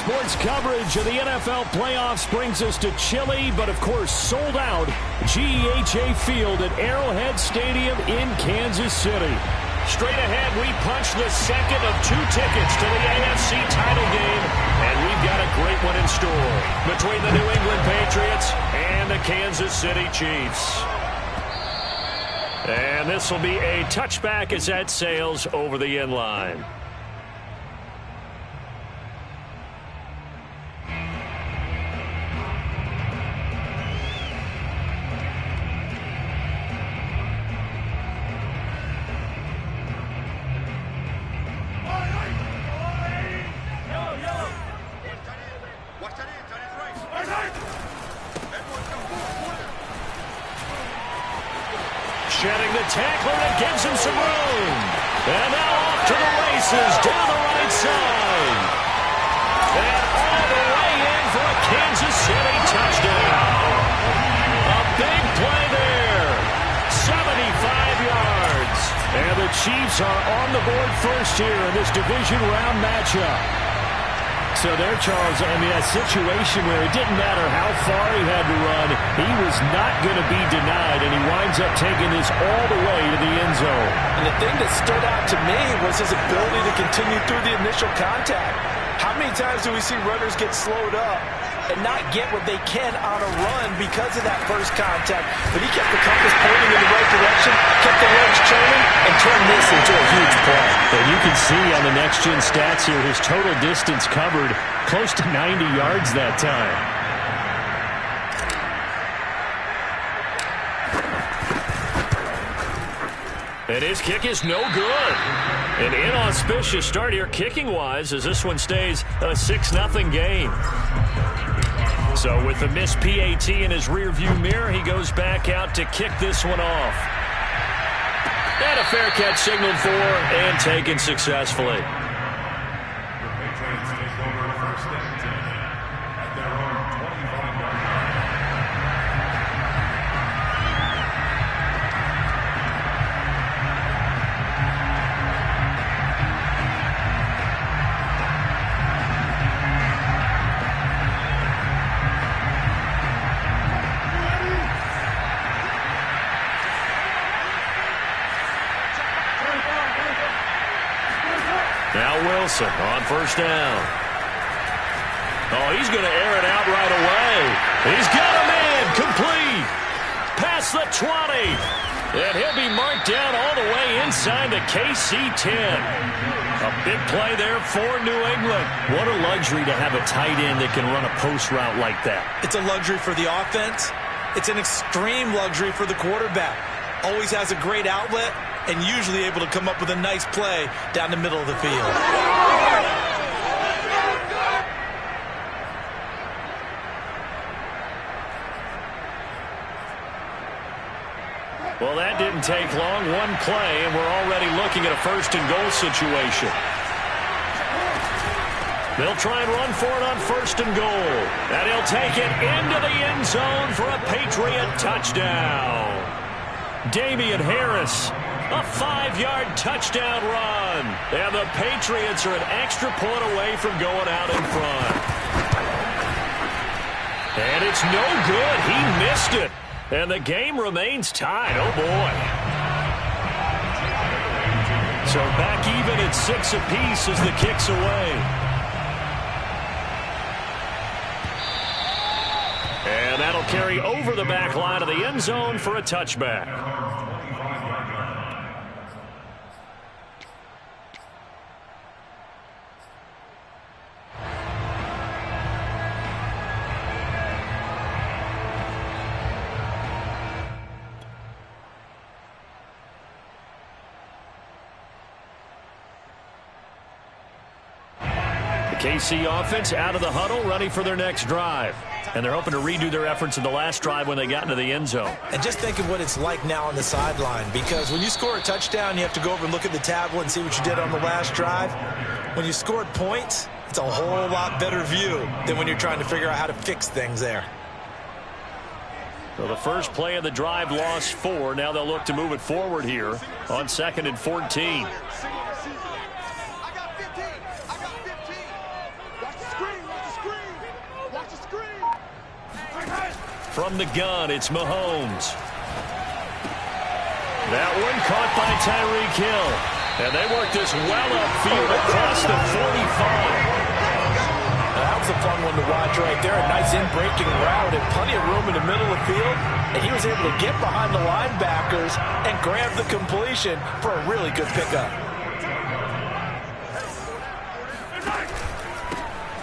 Sports coverage of the NFL playoffs brings us to chilly, but of course sold out GEHA Field at Arrowhead Stadium in Kansas City. Straight ahead, we punch the second of 2 tickets to the AFC title game, and we've got a great one in store between the New England Patriots and the Kansas City Chiefs. And this will be a touchback as that sails over the end line. Shedding the tackler that gives him some room. And now off to the races down the right side. And all the way in for a Kansas City touchdown. A big play there. 75 yards. And the Chiefs are on the board first here in this division round matchup. So there, Charles, I mean, a situation where it didn't matter how far he had to run, he was not going to be denied, and he winds up taking this all the way to the end zone. And the thing that stood out to me was his ability to continue through the initial contact. How many times do we see runners get slowed up and not get what they can on a run because of that first contact? But he kept the compass pointing in the right direction, kept the legs churning, and turned this into a huge play. And you can see on the next-gen stats here, his total distance covered close to 90 yards that time. And his kick is no good. An inauspicious start here kicking-wise as this one stays a 6-0 game. So with the missed PAT in his rearview mirror, he goes back out to kick this one off. And a fair catch signaled for and taken successfully. Now Wilson on first down. Oh, he's going to air it out right away. He's got a man complete. Past the 20. And he'll be marked down all the way inside the KC-10. A big play there for New England. What a luxury to have a tight end that can run a post route like that. It's a luxury for the offense. It's an extreme luxury for the quarterback. Always has a great outlet and usually able to come up with a nice play down the middle of the field. Well, that didn't take long. One play, and we're already looking at a first-and-goal situation. They'll try and run for it on first and goal. And he'll take it into the end zone for a Patriot touchdown. Damian Harris, a 5-yard touchdown run. And the Patriots are an extra point away from going out in front. And it's no good. He missed it. And the game remains tied. Oh, boy. So back even at 6 apiece as the kick's away. And that'll carry over the back line of the end zone for a touchback. KC offense out of the huddle, ready for their next drive. And they're hoping to redo their efforts in the last drive when they got into the end zone. And just think of what it's like now on the sideline, because when you score a touchdown, you have to go over and look at the tablet and see what you did on the last drive. When you scored points, it's a whole lot better view than when you're trying to figure out how to fix things there. So the first play of the drive lost 4. Now they'll look to move it forward here on 2nd and 14. From the gun, it's Mahomes. That one caught by Tyreek Hill. And they work this well upfield across the 45. That was a fun one to watch right there. A nice in-breaking route and plenty of room in the middle of the field. And he was able to get behind the linebackers and grab the completion for a really good pickup.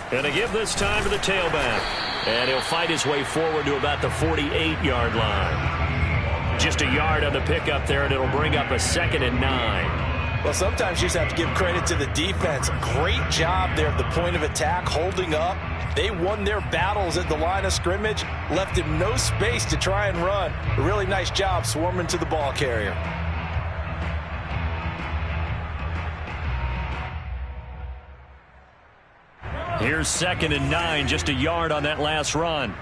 And a give this time to the tailback. And he'll fight his way forward to about the 48-yard line. Just a yard on the pickup there, and it'll bring up a 2nd and 9. Well, sometimes you just have to give credit to the defense. Great job there at the point of attack, holding up. They won their battles at the line of scrimmage, left him no space to try and run. A really nice job swarming to the ball carrier. Here's 2nd and 9, just a yard on that last run.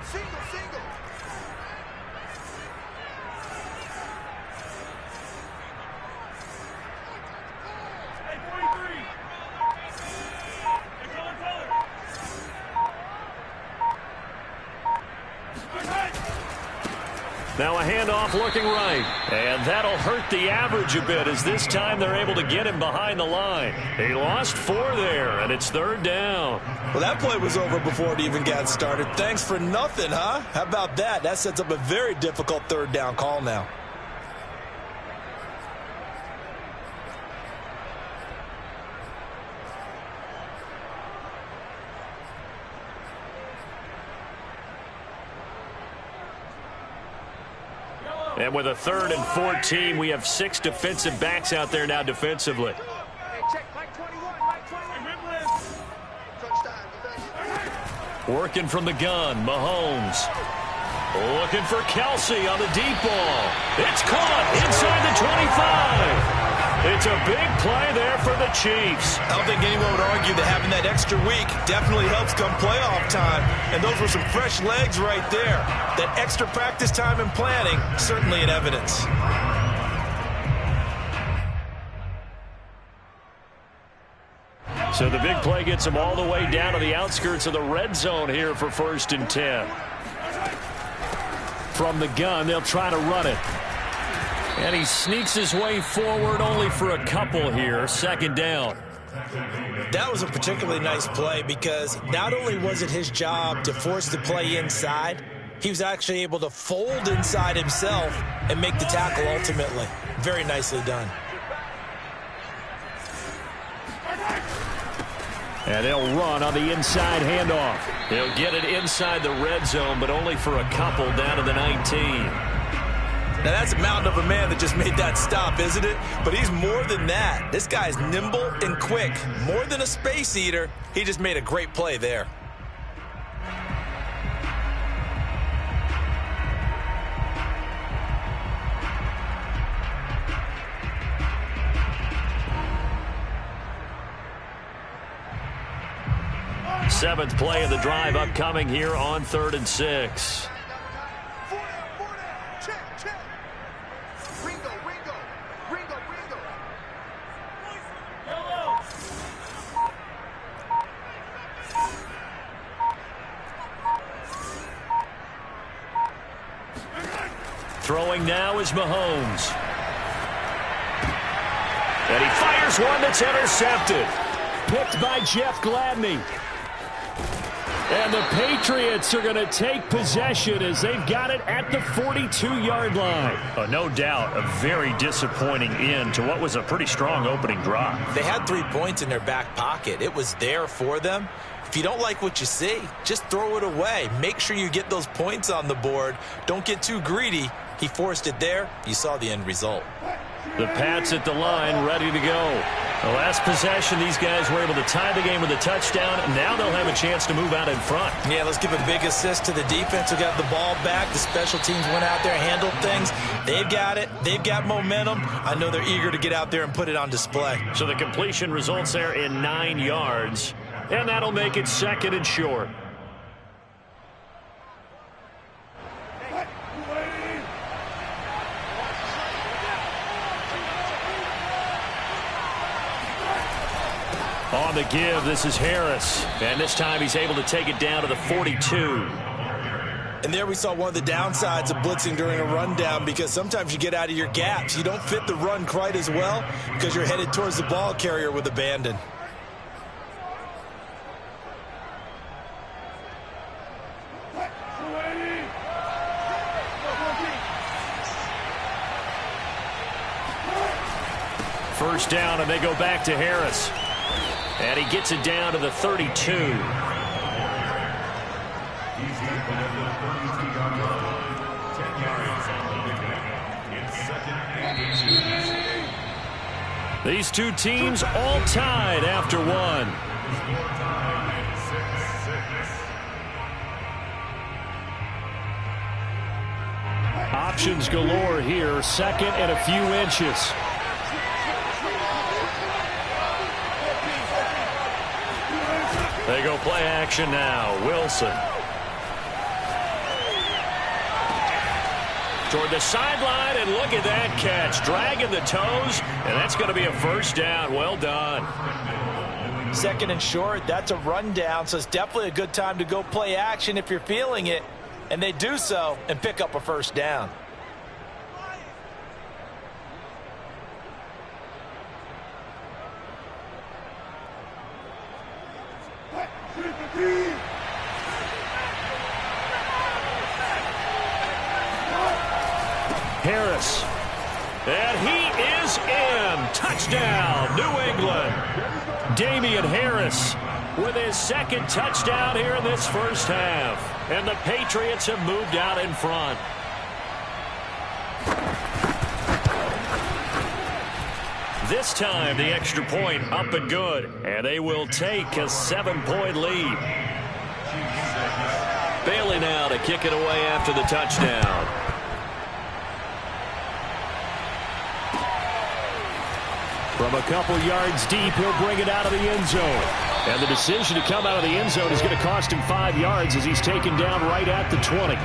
Now a handoff looking right. And that'll hurt the average a bit as this time they're able to get him behind the line. He lost 4 there, and it's 3rd down. Well, that play was over before it even got started. Thanks for nothing, huh? How about that? That sets up a very difficult 3rd down call now. And with a 3rd and 14, we have 6 defensive backs out there now defensively. Working from the gun, Mahomes. Looking for Kelsey on the deep ball. It's caught inside the 25. It's a big play there for the Chiefs. I don't think anyone would argue that having that extra week definitely helps come playoff time. And those were some fresh legs right there. That extra practice time and planning, certainly in evidence. So the big play gets him all the way down to the outskirts of the red zone here for 1st and 10. From the gun, they'll try to run it. And he sneaks his way forward only for a couple here. 2nd down. That was a particularly nice play because not only was it his job to force the play inside, he was actually able to fold inside himself and make the tackle ultimately. Very nicely done. And they'll run on the inside handoff. They'll get it inside the red zone, but only for a couple down to the 19. Now, that's a mountain of a man that just made that stop, isn't it? But he's more than that. This guy's nimble and quick. More than a space eater, he just made a great play there. Seventh play of the drive upcoming here on 3rd and 6. Throwing now is Mahomes. And he fires one that's intercepted. Picked by Jeff Gladney. And the Patriots are going to take possession as they've got it at the 42-yard line. No doubt, a very disappointing end to what was a pretty strong opening drive. They had 3 points in their back pocket. It was there for them. If you don't like what you see, just throw it away. Make sure you get those points on the board. Don't get too greedy. He forced it there. You saw the end result. The Pats at the line, ready to go. The last possession, these guys were able to tie the game with a touchdown. Now they'll have a chance to move out in front. Yeah, let's give a big assist to the defense who got the ball back. The special teams went out there, handled things. They've got it. They've got momentum. I know they're eager to get out there and put it on display. So the completion results there in 9 yards. And that'll make it 2nd and short. On the give, this is Harris. And this time he's able to take it down to the 42. And there we saw one of the downsides of blitzing during a rundown, because sometimes you get out of your gaps. You don't fit the run quite as well because you're headed towards the ball carrier with abandon. First down, and they go back to Harris. And he gets it down to the 32. These two teams all tied after one. Options galore here. Second and a few inches. They go play action now. Wilson. Toward the sideline, and look at that catch. Dragging the toes, and that's going to be a first down. Well done. Second and short, that's a rundown, so it's definitely a good time to go play action if you're feeling it. And they do so and pick up a first down. Harris. And he is in. Touchdown, New England. Damian Harris with his second touchdown here in this first half. And the Patriots have moved out in front. This time, the extra point up and good. And they will take a 7-point lead. Bailey now to kick it away after the touchdown. From a couple yards deep, he'll bring it out of the end zone. And the decision to come out of the end zone is going to cost him 5 yards as he's taken down right at the 20.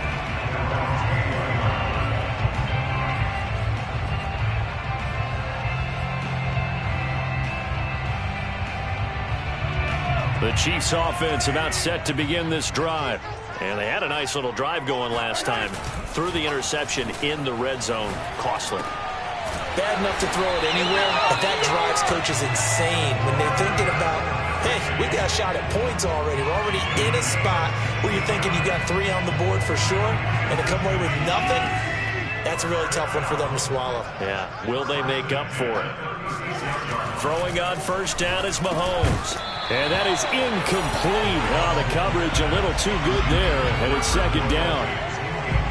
The Chiefs offense about set to begin this drive. And they had a nice little drive going last time. Threw the interception in the red zone. Costly. Bad enough to throw it anywhere, but that drives coaches insane when they're thinking about, hey, we got a shot at points already. We're already in a spot where you're thinking you got 3 on the board for sure, and to come away with nothing, that's a really tough one for them to swallow. Yeah, will they make up for it? Throwing on first down is Mahomes. And that is incomplete. Oh, the coverage a little too good there, and it's second down.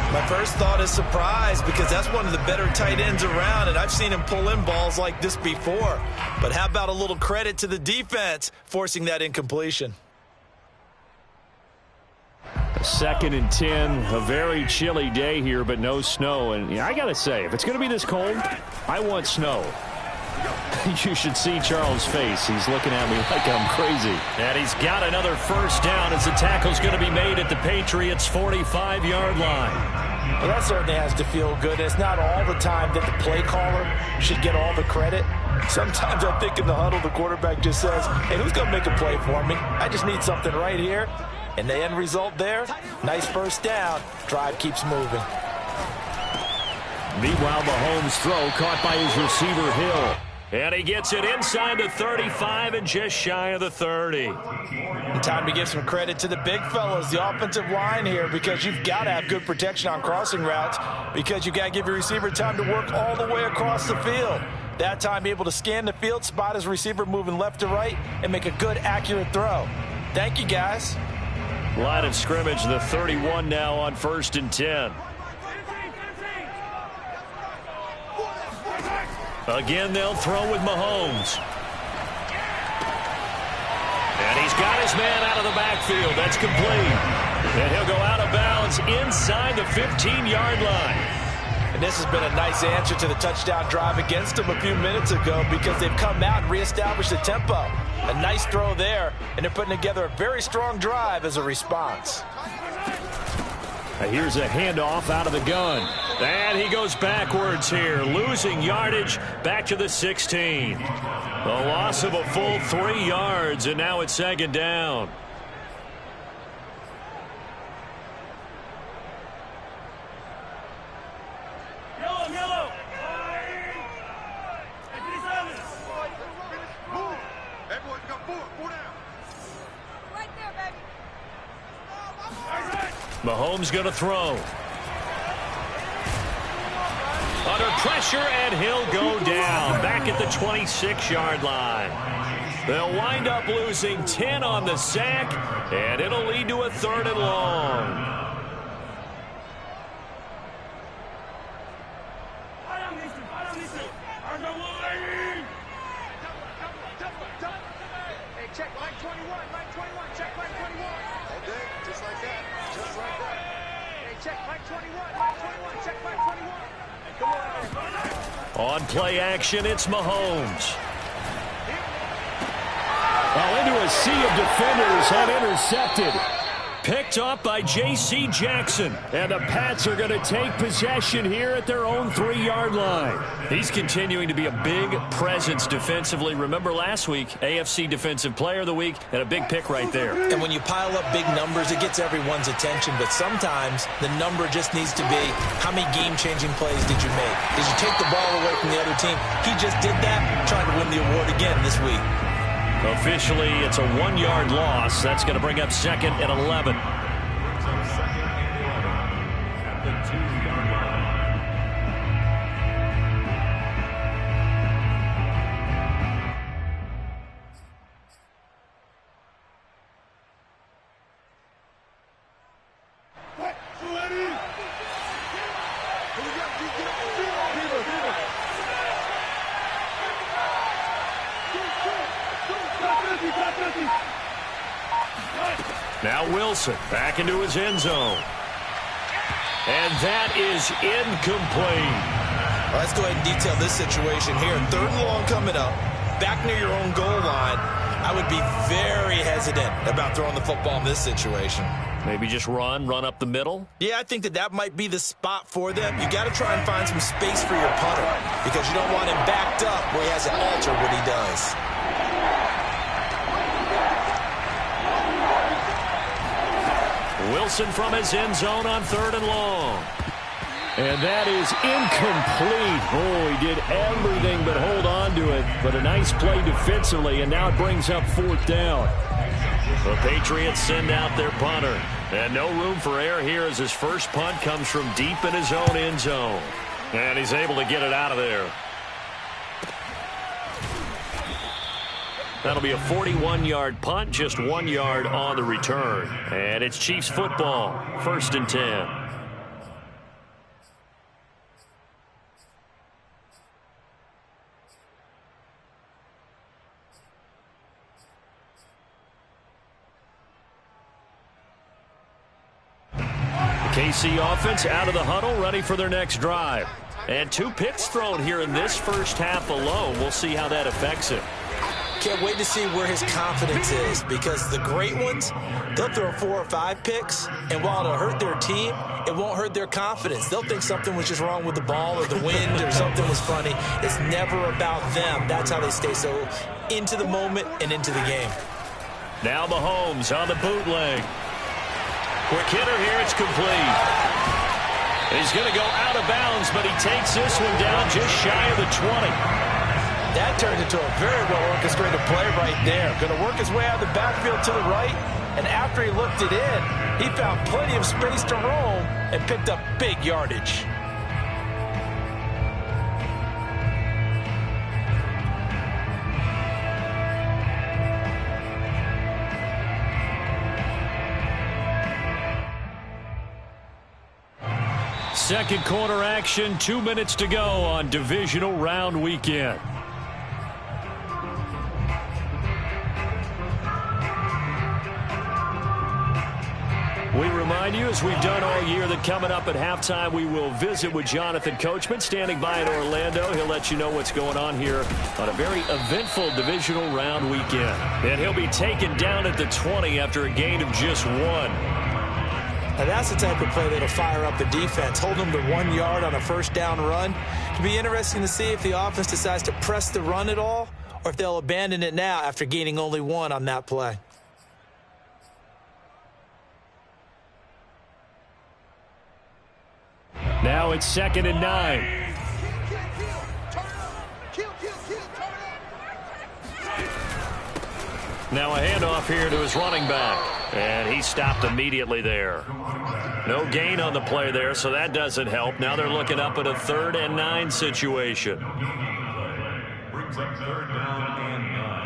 My first thought is surprise, because that's one of the better tight ends around, and I've seen him pull in balls like this before. But how about a little credit to the defense forcing that incompletion? Second and 10, a very chilly day here, but no snow. And yeah, I got to say, if it's going to be this cold, I want snow. You should see Charles' face. He's looking at me like I'm crazy. And he's got another first down as the tackle's going to be made at the Patriots' 45-yard line. Well, that certainly has to feel good. It's not all the time that the play caller should get all the credit. Sometimes I think in the huddle, the quarterback just says, hey, who's going to make a play for me? I just need something right here. And the end result there, nice first down. Drive keeps moving. Meanwhile, Mahomes' throw caught by his receiver, Hill. And he gets it inside the 35 and just shy of the 30. And time to give some credit to the big fellas, the offensive line here, because you've got to have good protection on crossing routes, because you've got to give your receiver time to work all the way across the field. That time able to scan the field, spot his receiver moving left to right, and make a good, accurate throw. Thank you, guys. Line of scrimmage, the 31 now on 1st and 10. Again, they'll throw with Mahomes. And he's got his man out of the backfield. That's complete. And he'll go out of bounds inside the 15-yard line. And this has been a nice answer to the touchdown drive against them a few minutes ago, because they've come out and reestablished the tempo. A nice throw there, and they're putting together a very strong drive as a response. Here's a handoff out of the gun. And he goes backwards here, losing yardage back to the 16. A loss of a full 3 yards, and now it's second down. Mahomes going to throw. Under pressure, and he'll go down. Back at the 26-yard line. They'll wind up losing 10 on the sack, and it'll lead to a 3rd and long. Check line 21, check line 21. Okay, just like that, Hey, check line 21, check line 21. On play action, it's Mahomes. Well, into a sea of defenders and intercepted. Picked up by J.C. Jackson. And the Pats are going to take possession here at their own 3-yard line. He's continuing to be a big presence defensively. Remember last week, AFC Defensive Player of the Week, and a big pick right there. And when you pile up big numbers, it gets everyone's attention. But sometimes the number just needs to be, how many game-changing plays did you make? Did you take the ball away from the other team? He just did that, trying to win the award again this week. Officially, it's a 1-yard loss. That's going to bring up 2nd and 11. Now Wilson back into his end zone. And that is incomplete. Well, let's go ahead and detail this situation here. 3rd and long coming up. Back near your own goal line. I would be very hesitant about throwing the football in this situation. Maybe just run up the middle? Yeah, I think that might be the spot for them. You got to try and find some space for your punter because you don't want him backed up where he has to alter what he does. Wilson from his end zone on 3rd and long. And that is incomplete. Oh, he did everything but hold on to it. But a nice play defensively, and now it brings up 4th down. The Patriots send out their punter. And no room for error here as his first punt comes from deep in his own end zone. And he's able to get it out of there. That'll be a 41-yard punt, just 1 yard on the return. And it's Chiefs football, 1st and 10. KC offense out of the huddle, ready for their next drive. And 2 picks thrown here in this first half alone. We'll see how that affects it. Can't wait to see where his confidence is because the great ones, they'll throw 4 or 5 picks, and while it'll hurt their team, it won't hurt their confidence. They'll think something was just wrong with the ball or the wind or something was funny. It's never about them. That's how they stay so into the moment and into the game. Now Mahomes on the bootleg. Quick hitter here, it's complete. He's going to go out of bounds, but he takes this one down just shy of the 20. That turned into a very well-orchestrated play right there. Going to work his way out of the backfield to the right, and after he looked it in, he found plenty of space to roam and picked up big yardage. Second quarter action, 2 minutes to go on divisional round weekend. We remind you, as we've done all year, that coming up at halftime, we will visit with Jonathan Coachman, standing by in Orlando. He'll let you know what's going on here on a very eventful divisional round weekend. And he'll be taken down at the 20 after a gain of just 1. Now that's the type of play that'll fire up the defense. Hold them to 1 yard on a first down run. It'll be interesting to see if the offense decides to press the run at all or if they'll abandon it now after gaining only 1 on that play. Now it's 2nd and 9. Now a handoff here to his running back. And he stopped immediately there. No gain on the play there, so that doesn't help. Now they're looking up at a 3rd and 9 situation. Brings up 3rd down and 9.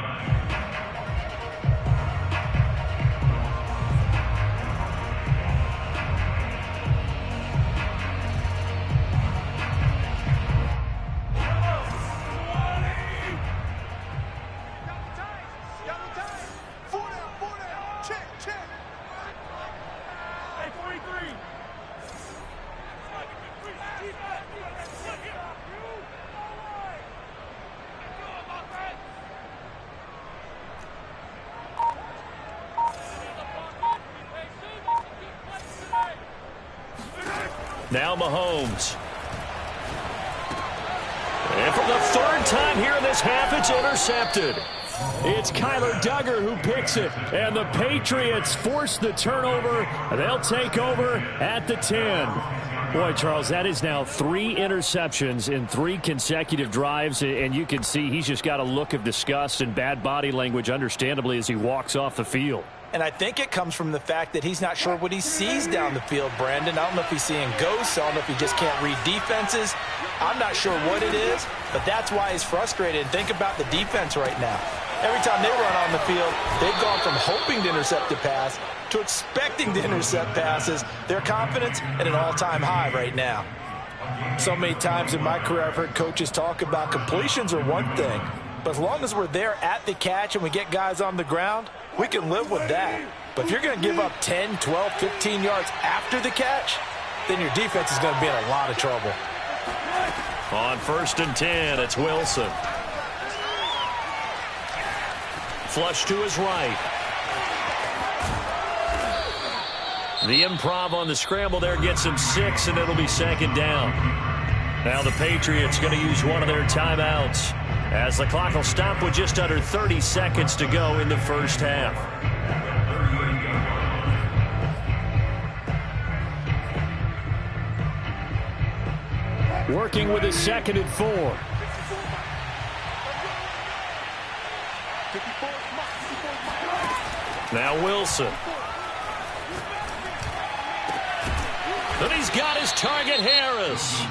Now Mahomes. And for the 3rd time here in this half, it's intercepted. It's Kyler Duggar who picks it. And the Patriots force the turnover. They'll take over at the 10. Boy, Charles, that is now 3 interceptions in 3 consecutive drives. And you can see he's just got a look of disgust and bad body language, understandably, as he walks off the field. And I think it comes from the fact that he's not sure what he sees down the field, Brandon. I don't know if he's seeing ghosts. I don't know if he just can't read defenses. I'm not sure what it is, but that's why he's frustrated. And think about the defense right now. Every time they run on the field, they've gone from hoping to intercept a pass to expecting to intercept passes. Their confidence at an all-time high right now. So many times in my career, I've heard coaches talk about completions are one thing, but as long as we're there at the catch and we get guys on the ground, we can live with that. But if you're going to give up 10, 12, 15 yards after the catch, then your defense is going to be in a lot of trouble. On 1st and 10, it's Wilson. Flush to his right. The improv on the scramble there gets him 6, and it'll be 2nd down. Now the Patriots going to use one of their timeouts, as the clock will stop with just under 30 seconds to go in the first half. Working with a 2nd and 4. Now Wilson. And he's got his target, Harris.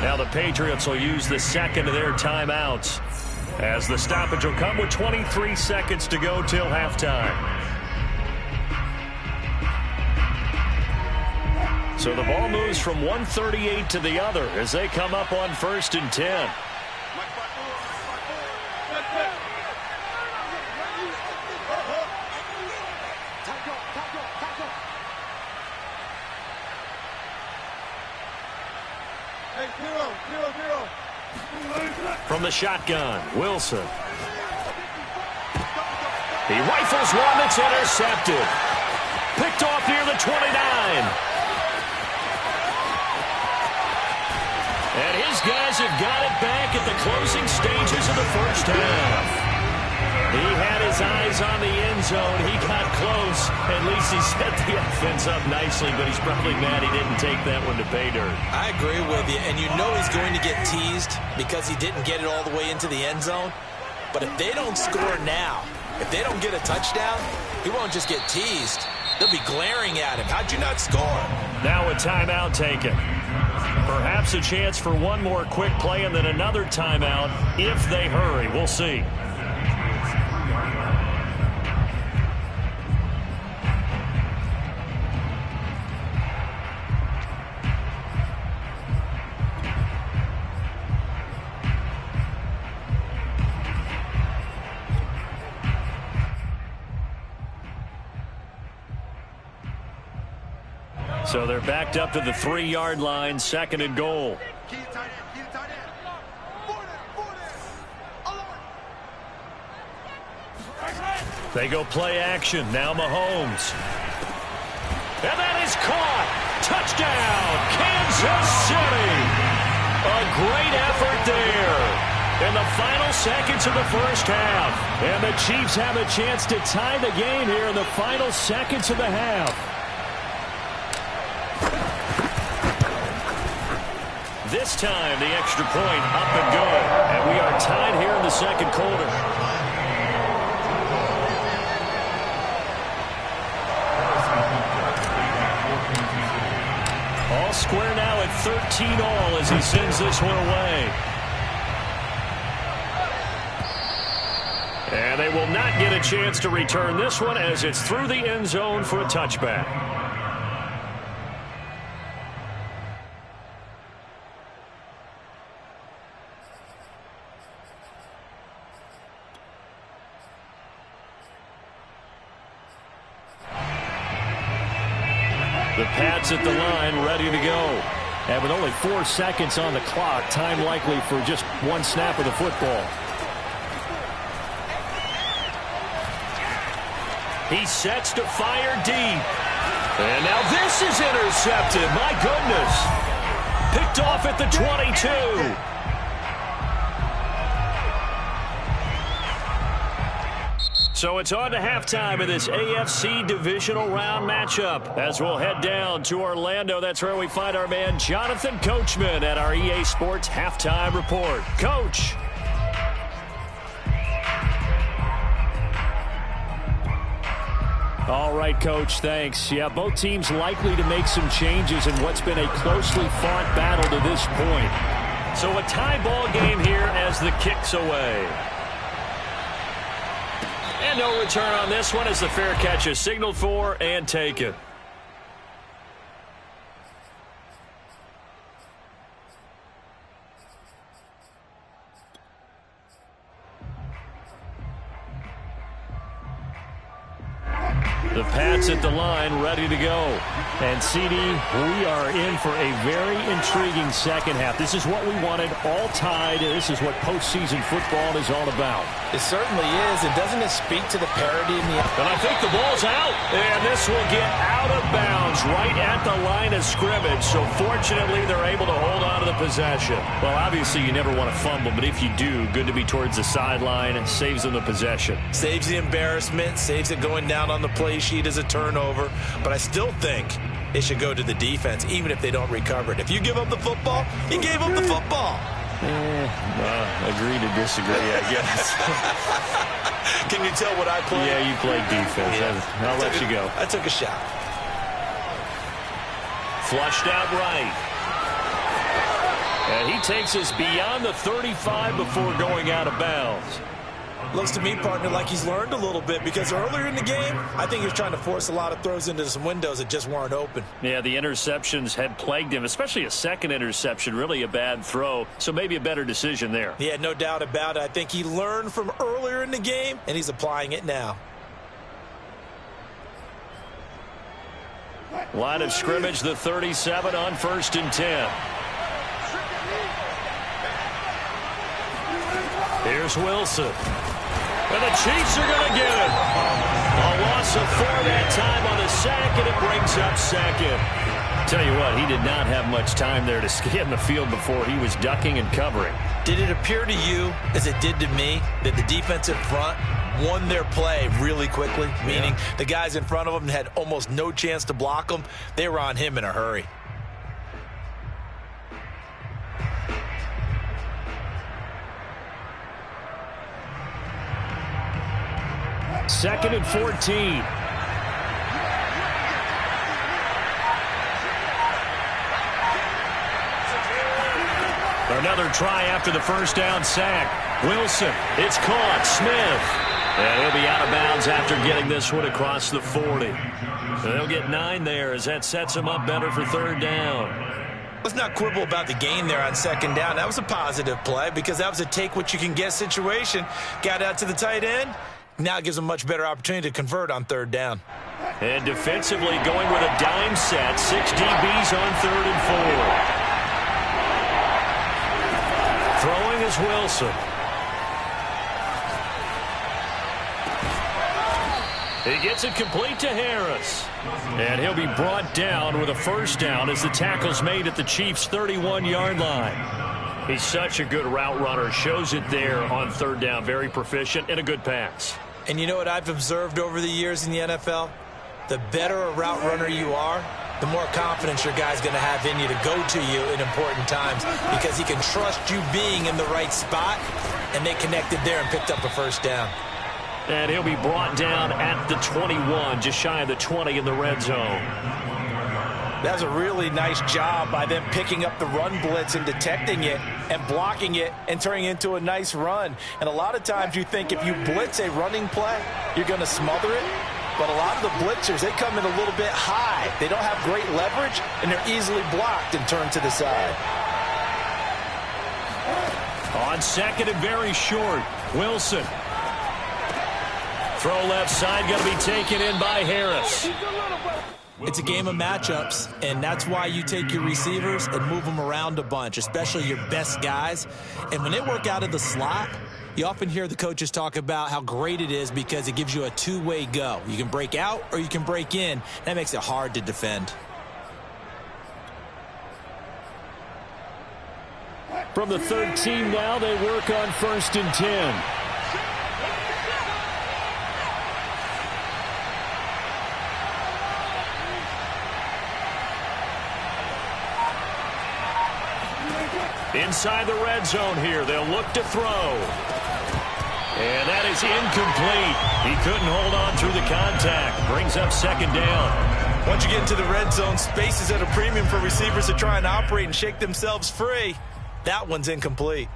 Now the Patriots will use the 2nd of their timeouts, as the stoppage will come with 23 seconds to go till halftime. So the ball moves from 138 to the other as they come up on 1st and 10. From the shotgun, Wilson. He rifles one that's intercepted. Picked off near the 29. And his guys have got it back at the closing stages of the first half. He had his eyes on the end zone. He got close. At least he set the offense up nicely, but he's probably mad he didn't take that one to pay dirt. I agree with you, and you know he's going to get teased because he didn't get it all the way into the end zone. But if they don't score now, if they don't get a touchdown, he won't just get teased. They'll be glaring at him. How'd you not score? Now a timeout taken. Perhaps a chance for one more quick play and then another timeout if they hurry. We'll see. So they're backed up to the 3-yard line, 2nd and goal. They go play action. Now Mahomes. And that is caught. Touchdown, Kansas City. A great effort there in the final seconds of the first half. And the Chiefs have a chance to tie the game here in the final seconds of the half. This time, the extra point up and good. And we are tied here in the second quarter. square now at 13 all as he sends this one away. And they will not get a chance to return this one as it's through the end zone for a touchback. The Pats at the line, ready to go. And with only 4 seconds on the clock, time likely for just one snap of the football. He sets to fire deep. And now this is intercepted. My goodness. Picked off at the 22. So it's on to halftime of this AFC Divisional Round matchup. As we'll head down to Orlando, that's where we find our man Jonathan Coachman at our EA Sports Halftime Report. Coach. All right, Coach, thanks. Yeah, both teams likely to make some changes in what's been a closely fought battle to this point. So a tie ball game here as the kick's away. And no return on this one as the fair catch is signaled for and taken. The Pats at the line, ready to go. And, CD, we are in for a very intriguing second half. This is what we wanted, all tied. This is what postseason football is all about. It certainly is. And doesn't it speak to the parity in the... And I think the ball's out. And this will get out of bounds right at the line of scrimmage. So, fortunately, they're able to hold on to the possession. Well, obviously, you never want to fumble, but if you do, good to be towards the sideline. It saves them the possession. Saves the embarrassment, saves it going down on the play sheet as a turnover. But I still think it should go to the defense, even if they don't recover it. If you give up the football, you gave up the football. Agree to disagree, I guess. Can you tell what I played? Yeah, you played defense. Yeah. I'll let you go. I took a shot. Flushed out right. And he takes us beyond the 35 before going out of bounds. Looks to me, partner, like he's learned a little bit because earlier in the game, I think he was trying to force a lot of throws into some windows that just weren't open. Yeah, the interceptions had plagued him, especially a second interception, really a bad throw. So maybe a better decision there. Yeah, no doubt about it. I think he learned from earlier in the game, and he's applying it now. Line of scrimmage, the 37 on 1st and 10. Here's Wilson. And the Chiefs are going to get it. A loss of 4 that time on the sack, and it brings up second. Tell you what, he did not have much time there to scan the field before he was ducking and covering. Did it appear to you, as it did to me, that the defensive front won their play really quickly? Meaning the guys in front of them had almost no chance to block them. They were on him in a hurry. Second and 14. Another try after the first down sack. Wilson, it's caught. Smith. And he'll be out of bounds after getting this one across the 40. So they'll get 9 there as that sets them up better for 3rd down. Let's not quibble about the gain there on 2nd down. That was a positive play because that was a take-what-you-can-get situation. Got out to the tight end. Now it gives them a much better opportunity to convert on 3rd down. And defensively going with a dime set. 6 DBs on 3rd and 4. Throwing is Wilson. He gets it complete to Harris. And he'll be brought down with a 1st down as the tackle's made at the Chiefs' 31-yard line. He's such a good route runner. Shows it there on 3rd down. Very proficient and a good pass. And you know what I've observed over the years in the NFL? The better a route runner you are, the more confidence your guy's going to have in you to go to you in important times because he can trust you being in the right spot, and they connected there and picked up a 1st down. And he'll be brought down at the 21, just shy of the 20 in the red zone. That's a really nice job by them picking up the run blitz and detecting it and blocking it and turning it into a nice run. And a lot of times you think if you blitz a running play, you're going to smother it. But a lot of the blitzers, they come in a little bit high. They don't have great leverage, and they're easily blocked and turned to the side. On second and very short, Wilson. Throw left side, going to be taken in by Harris. It's a game of matchups, and that's why you take your receivers and move them around a bunch, especially your best guys. And when they work out of the slot, you often hear the coaches talk about how great it is because it gives you a two-way go. You can break out or you can break in. That makes it hard to defend. From the 13 now, they work on 1st and 10. Inside the red zone here, they'll look to throw. And that is incomplete. He couldn't hold on through the contact. Brings up 2nd down. Once you get into the red zone, space is at a premium for receivers to try and operate and shake themselves free. That one's incomplete.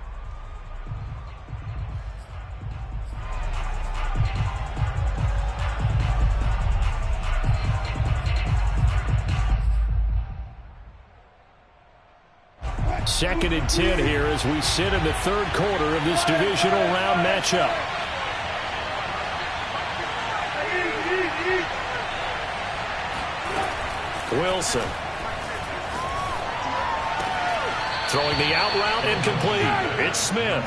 Second and 10 here as we sit in the 3rd quarter of this divisional round matchup. Wilson. Throwing the out route incomplete. It's Smith.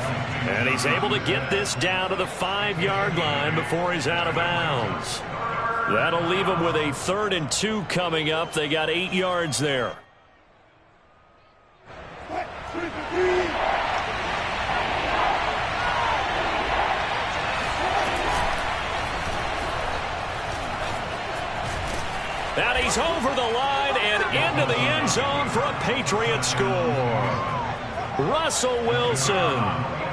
And he's able to get this down to the 5-yard line before he's out of bounds. That'll leave him with a 3rd and 2 coming up. They got 8 yards there. And he's over the line and into the end zone for a Patriot score. Russell Wilson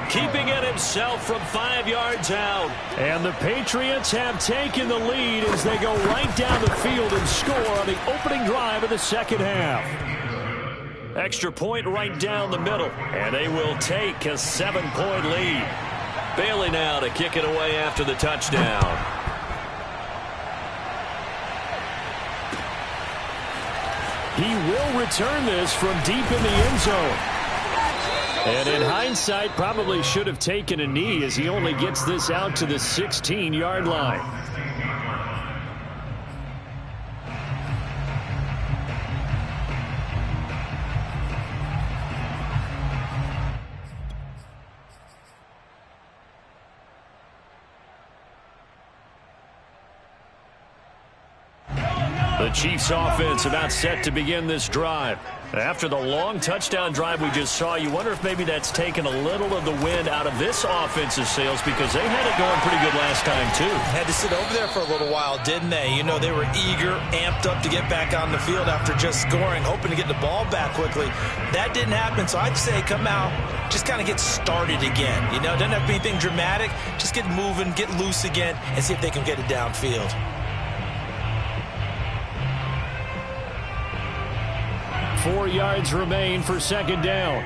keeping it himself from 5 yards out. And the Patriots have taken the lead as they go right down the field and score on the opening drive of the 2nd half. Extra point right down the middle. And they will take a 7-point lead. Bailey now to kick it away after the touchdown. He will return this from deep in the end zone. And in hindsight, probably should have taken a knee as he only gets this out to the 16-yard line. The Chiefs offense about set to begin this drive. After the long touchdown drive we just saw, you wonder if maybe that's taken a little of the wind out of this offensive sails because they had it going pretty good last time too. Had to sit over there for a little while, didn't they? You know, they were eager, amped up to get back on the field after just scoring, hoping to get the ball back quickly. That didn't happen, so I'd say come out, just kind of get started again. You know, it doesn't have to be anything dramatic. Just get moving, get loose again, and see if they can get it downfield. 4 yards remain for 2nd down.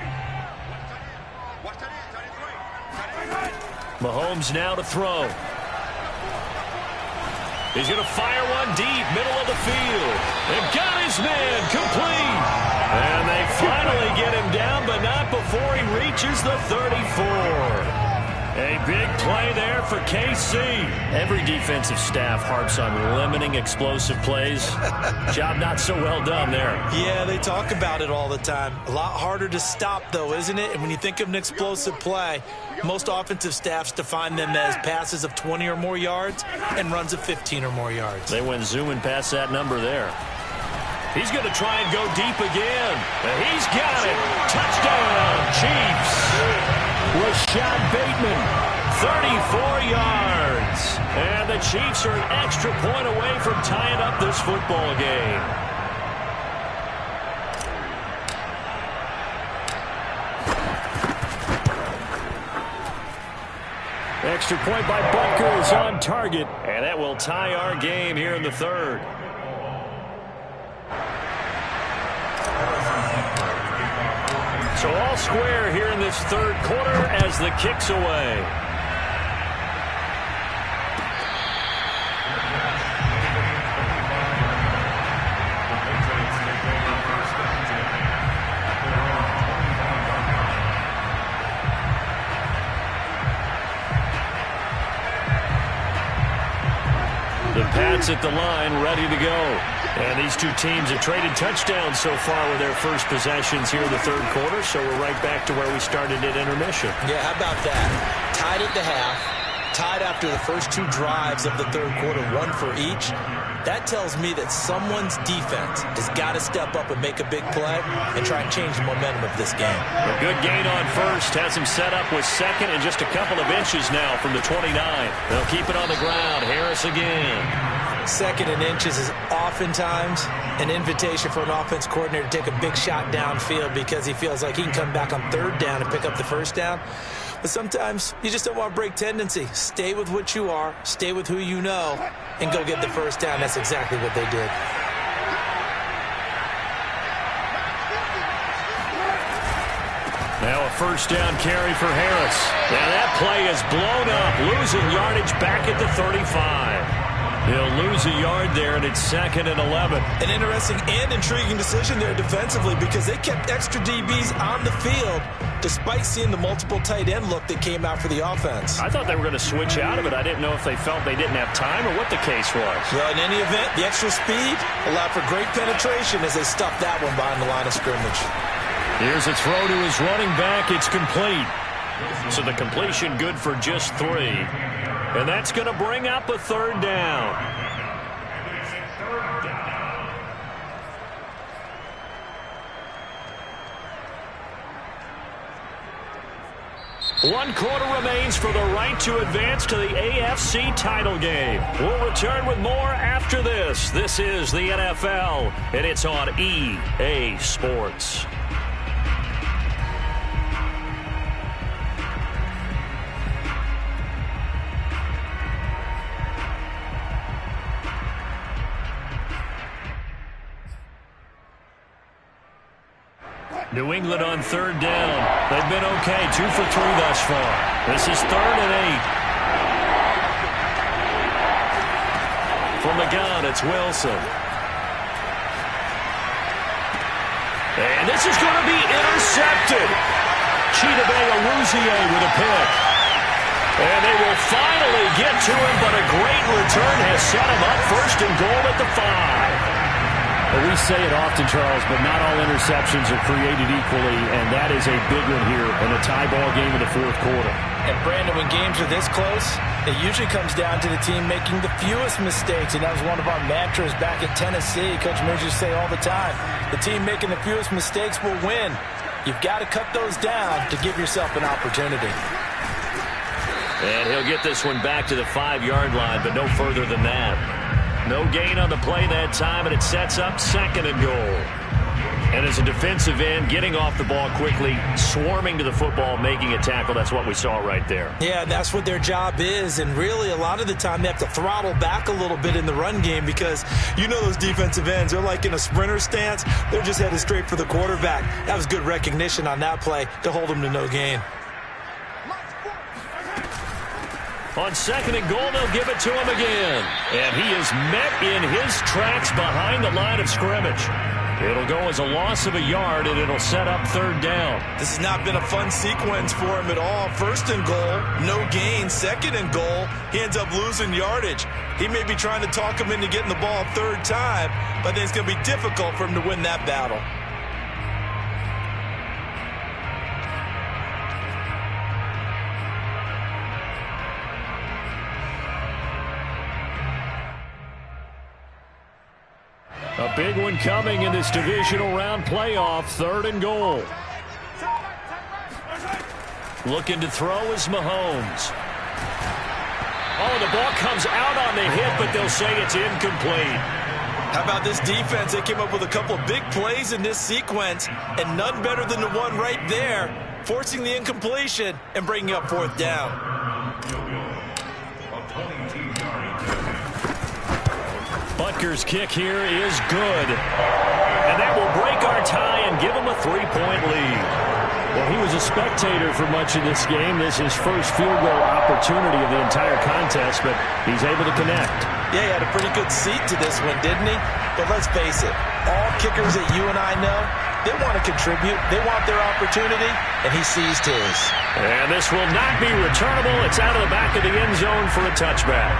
Mahomes now to throw. He's going to fire one deep, middle of the field. They've got his man complete. And they finally get him down, but not before he reaches the 34. A big play there for KC. Every defensive staff harps on limiting explosive plays. Job not so well done there. Yeah, they talk about it all the time. A lot harder to stop, though, isn't it? And when you think of an explosive play, most offensive staffs define them as passes of 20 or more yards and runs of 15 or more yards. They went zooming past that number there. He's going to try and go deep again. He's got it. Touchdown, Chiefs. Rashad Bateman, 34 yards. And the Chiefs are an extra point away from tying up this football game. Extra point by Butker is on target. And that will tie our game here in the 3rd. So all square here in this third quarter as the kick's away. The Pats at the line, ready to go. And these two teams have traded touchdowns so far with their first possessions here in the third quarter, so we're right back to where we started at intermission. Yeah, how about that? Tied at the half, tied after the first two drives of the third quarter, one for each. That tells me that someone's defense has got to step up and make a big play and try and change the momentum of this game. A good gain on first, has him set up with second and just a couple of inches now from the 29. They'll keep it on the ground. Harris again. Second and inches is oftentimes an invitation for an offense coordinator to take a big shot downfield because he feels like he can come back on third down and pick up the first down. But sometimes you just don't want to break tendency. Stay with what you are, stay with who you know, and go get the first down. That's exactly what they did. Now a first down carry for Harris. Now that play is blown up, losing yardage back at the 35. He'll lose a yard there, and it's 2nd and 11. An interesting and intriguing decision there defensively because they kept extra DBs on the field despite seeing the multiple tight end look that came out for the offense. I thought they were going to switch out of it. I didn't know if they felt they didn't have time or what the case was. Well, in any event, the extra speed allowed for great penetration as they stuffed that one behind the line of scrimmage. Here's a throw to his running back. It's complete. So the completion good for just 3. And that's going to bring up a third down. One quarter remains for the right to advance to the AFC title game. We'll return with more after this. This is the NFL, and it's on EA Sports. New England on third down. They've been okay, 2 for 3 thus far. This is 3rd and 8. From the gun, it's Wilson. And this is going to be intercepted. Chidobe Awuzie with a pick. And they will finally get to him, but a great return has set him up 1st and goal at the 5. Well, we say it often, Charles, but not all interceptions are created equally, and that is a big one here in a tie ball game in the fourth quarter. And, Brandon, when games are this close, it usually comes down to the team making the fewest mistakes, and that was one of our mantras back at Tennessee. Coach Mears used to say all the time, the team making the fewest mistakes will win. You've got to cut those down to give yourself an opportunity. And he'll get this one back to the 5-yard line, but no further than that. No gain on the play that time, and it sets up 2nd and goal. And as a defensive end, getting off the ball quickly, swarming to the football, making a tackle, that's what we saw right there. Yeah, that's what their job is, and really a lot of the time they have to throttle back a little bit in the run game because you know those defensive ends, they're like in a sprinter stance. They're just headed straight for the quarterback. That was good recognition on that play to hold them to no gain. On 2nd and goal, they'll give it to him again. And he is met in his tracks behind the line of scrimmage. It'll go as a loss of a yard, and it'll set up 3rd down. This has not been a fun sequence for him at all. 1st and goal, no gain. 2nd and goal, he ends up losing yardage. He may be trying to talk him into getting the ball 3rd time, but I think it's going to be difficult for him to win that battle. A big one coming in this divisional round playoff, 3rd and goal. Looking to throw is Mahomes. Oh, the ball comes out on the hit, but they'll say it's incomplete. How about this defense? They came up with a couple of big plays in this sequence, and none better than the one right there, forcing the incompletion and bringing up 4th down. Butker's kick here is good. And that will break our tie and give them a 3-point lead. was a spectator for much of this game. This is his first field goal opportunity of the entire contest, but he's able to connect. Yeah, he had a pretty good seat to this one, didn't he? But let's face it, all kickers that you and I know, they want to contribute. They want their opportunity, and he seized his. And this will not be returnable. It's out of the back of the end zone for a touchback.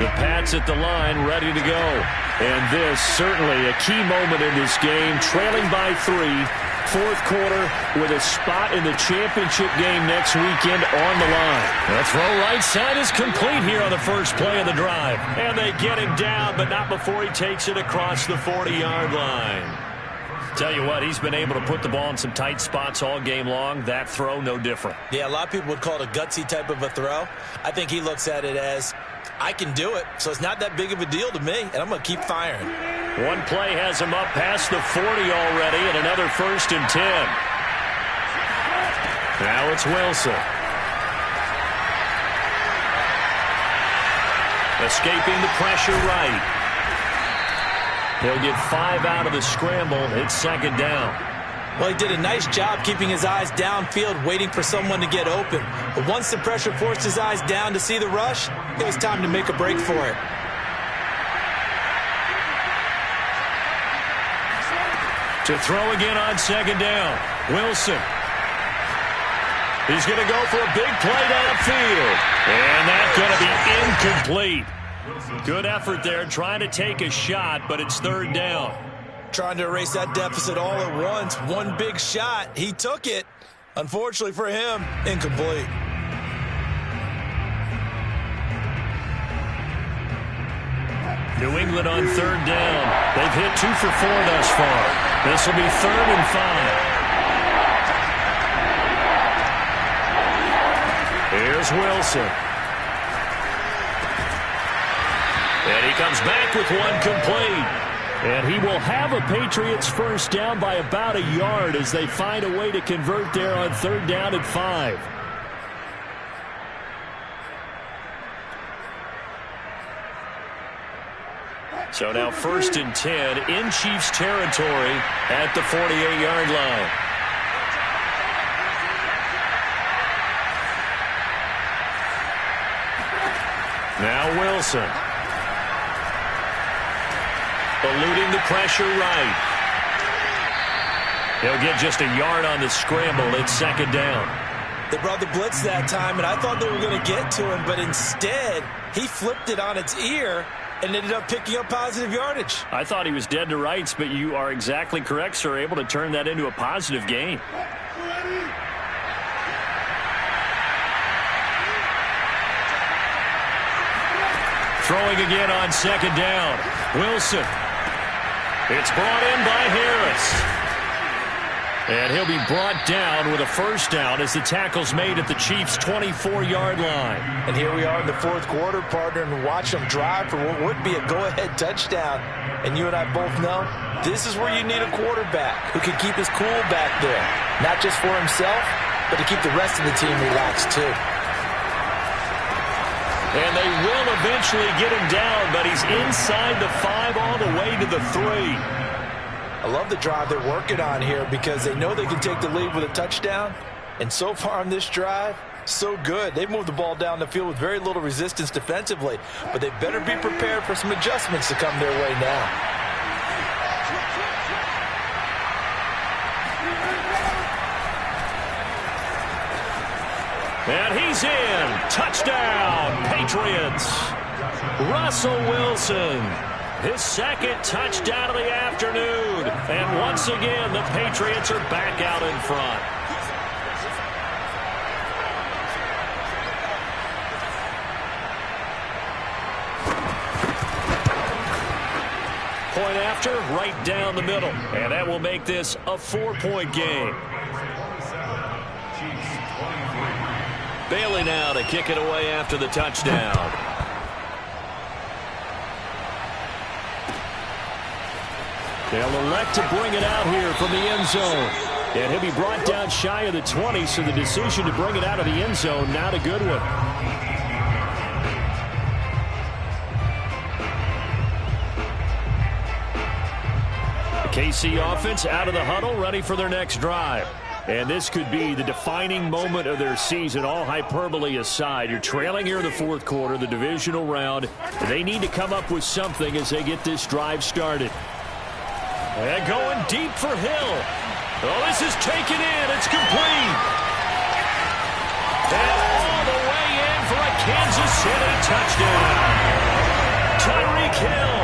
The Pats at the line, ready to go. And this, certainly a key moment in this game, trailing by 3, fourth quarter, with a spot in the championship game next weekend on the line. The throw right side is complete here on the first play of the drive. And they get him down, but not before he takes it across the 40-yard line. Tell you what, he's been able to put the ball in some tight spots all game long. That throw, no different. Yeah, a lot of people would call it a gutsy type of a throw. I think he looks at it as, I can do it, so it's not that big of a deal to me, and I'm going to keep firing. One play has him up past the 40 already, and another 1st and 10. Now it's Wilson. Escaping the pressure right. He'll get 5 out of the scramble. It's 2nd down. Well, he did a nice job keeping his eyes downfield, waiting for someone to get open. But once the pressure forced his eyes down to see the rush, it was time to make a break for it. To throw again on 2nd down. Wilson. He's going to go for a big play downfield. And that's going to be incomplete. Good effort there, trying to take a shot, but it's 3rd down. Trying to erase that deficit all at once. One big shot. He took it. Unfortunately for him, incomplete. New England on 3rd down. They've hit 2 for 4 thus far. This will be 3rd and 5. Here's Wilson. And he comes back with one complete. And he will have a Patriots first down by about a yard as they find a way to convert there on 3rd down and 5. So now 1st and 10 in Chiefs territory at the 48-yard line. Now Wilson. Eluding the pressure right. He'll get just a yard on the scramble. It's 2nd down. They brought the blitz that time, and I thought they were going to get to him, but instead he flipped it on its ear and ended up picking up positive yardage. I thought he was dead to rights, but you are exactly correct, sir. Able to turn that into a positive gain. Throwing again on 2nd down. Wilson. It's brought in by Harris. And he'll be brought down with a first down as the tackle's made at the Chiefs' 24-yard line. And here we are in the 4th quarter, partner, and watch them drive for what would be a go-ahead touchdown. And you and I both know this is where you need a quarterback who can keep his cool back there. Not just for himself, but to keep the rest of the team relaxed too. And they will eventually get him down, but he's inside the 5 all the way to the 3. I love the drive they're working on here because they know they can take the lead with a touchdown. And so far on this drive, so good. They've moved the ball down the field with very little resistance defensively, but they better be prepared for some adjustments to come their way now. And he's in. Touchdown, Patriots. Russell Wilson. His 2nd touchdown of the afternoon. And once again, the Patriots are back out in front. Point after, right down the middle. And that will make this a 4-point game. Bailey now to kick it away after the touchdown. They'll elect to bring it out here from the end zone. And he'll be brought down shy of the 20, so the decision to bring it out of the end zone, not a good one. The KC offense out of the huddle, ready for their next drive. And this could be the defining moment of their season, all hyperbole aside. You're trailing here in the fourth quarter, the divisional round. They need to come up with something as they get this drive started. And going deep for Hill. Oh, this is taken in. It's complete. And all the way in for a Kansas City touchdown. Tyreek Hill,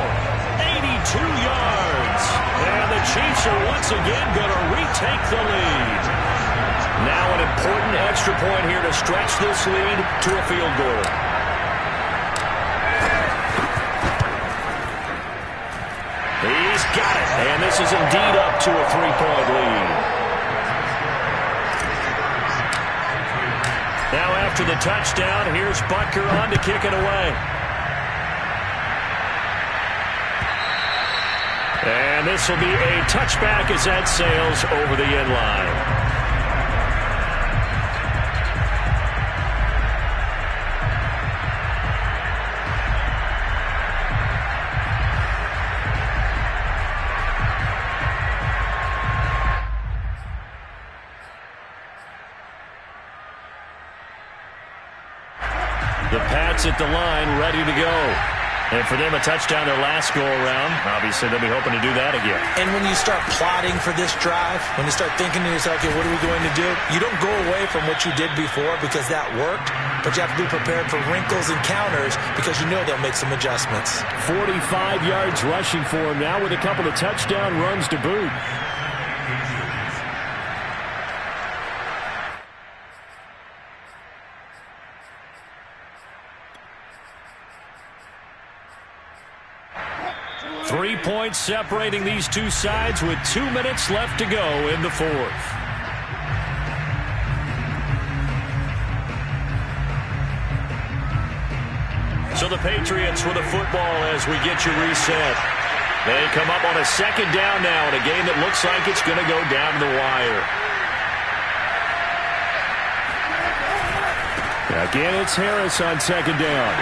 82 yards. And the Chiefs are once again going to retake the lead. Now an important extra point here to stretch this lead to a field goal. He's got it. And this is indeed up to a 3-point lead. Now after the touchdown, here's Butker on to kick it away. And this will be a touchback as that sails over the end line. The Pats at the line, ready to go. And for them, a touchdown their last go-around. Obviously, they'll be hoping to do that again. And when you start plotting for this drive, when you start thinking to yourself, okay, what are we going to do? You don't go away from what you did before because that worked, but you have to be prepared for wrinkles and counters because you know they'll make some adjustments. 45 yards rushing for him now with a couple of touchdown runs to boot. Three points separating these two sides with 2 minutes left to go in the fourth. So the Patriots with the football as we get you reset. They come up on a second down now in a game that looks like it's going to go down the wire. Again, it's Harris on second down.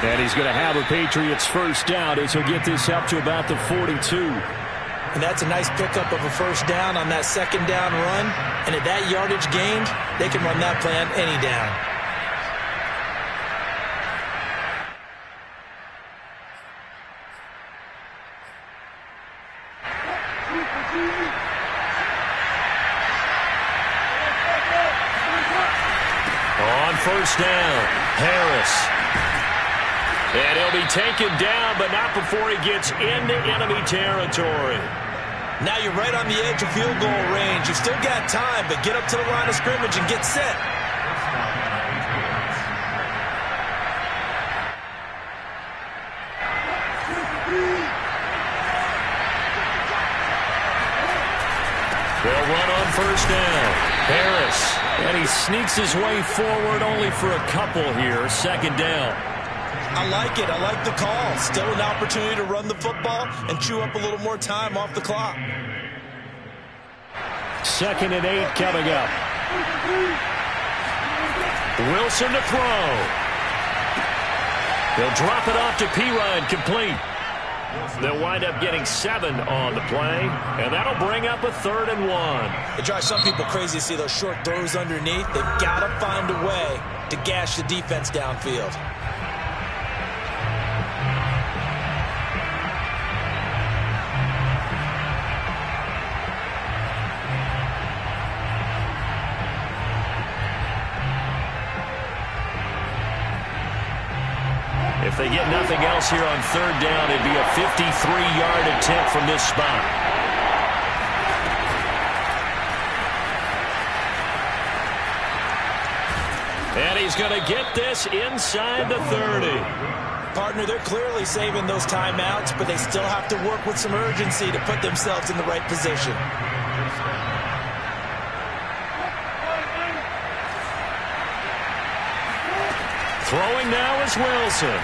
And he's going to have a Patriots first down as he'll get this up to about the 42. And that's a nice pickup of a first down on that second down run. And at that yardage gained, they can run that play on any down. On first down, Harris. And he'll be taken down, but not before he gets into enemy territory. Now you're right on the edge of field goal range. You've still got time, but get up to the line of scrimmage and get set. They'll run on first down. Harris. And he sneaks his way forward only for a couple here. Second down. I like it. I like the call. Still an opportunity to run the football and chew up a little more time off the clock. 2nd and 8 coming up. Wilson to throw. They'll drop it off to Pirine, complete. They'll wind up getting 7 on the play, and that'll bring up a 3rd and 1. It drives some people crazy to see those short throws underneath. They've got to find a way to gash the defense downfield. If they get nothing else here on 3rd down, it'd be a 53-yard attempt from this spot. And he's going to get this inside the 30. Partner, they're clearly saving those timeouts, but they still have to work with some urgency to put themselves in the right position. Throwing now is Wilson.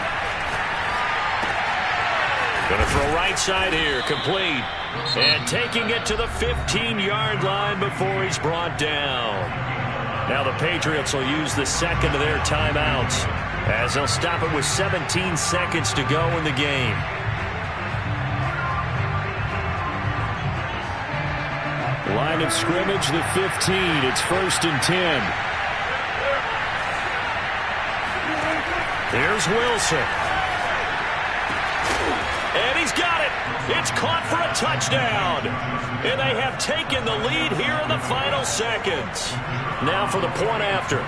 The Going to throw right side here, complete. And taking it to the 15-yard line before he's brought down. Now the Patriots will use the second of their timeouts as they'll stop it with 17 seconds to go in the game. Line of scrimmage, the 15. It's 1st and 10. Here's Wilson. And he's got it. It's caught for a touchdown. And they have taken the lead here in the final seconds. Now for the point after.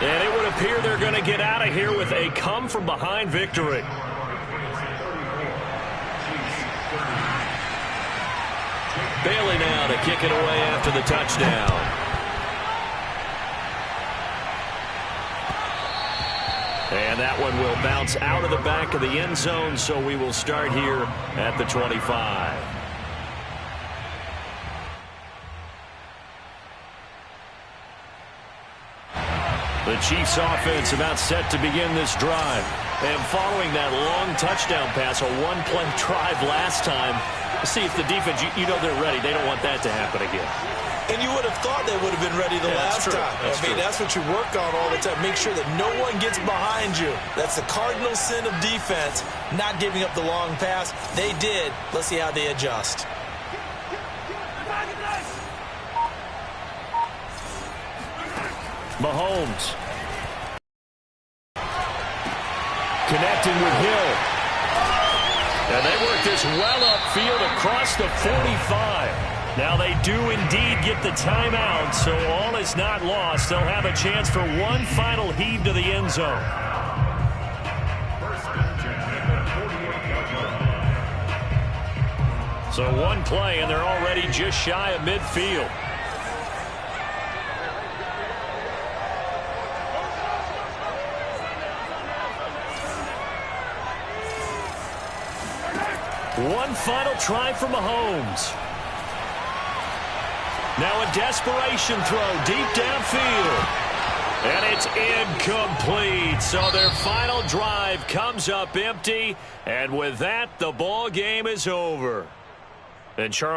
And it would appear they're going to get out of here with a come-from-behind victory. Bailey now to kick it away after the touchdown. And that one will bounce out of the back of the end zone, so we will start here at the 25. The Chiefs offense about set to begin this drive. And following that long touchdown pass, a one-play drive last time, see if the defense, you know they're ready. They don't want that to happen again. And you would have thought they would have been ready the last time. That's what you work on all the time. Make sure that no one gets behind you. That's the cardinal sin of defense, not giving up the long pass. They did. Let's see how they adjust. Mahomes. Connecting with Hill. And they work this well upfield across the 45. Now they do indeed get the timeout, so all is not lost. They'll have a chance for one final heave to the end zone. So one play, and they're already just shy of midfield. One final try for Mahomes. Now a desperation throw deep downfield. And it's incomplete. So their final drive comes up empty. And with that, the ball game is over. And Charles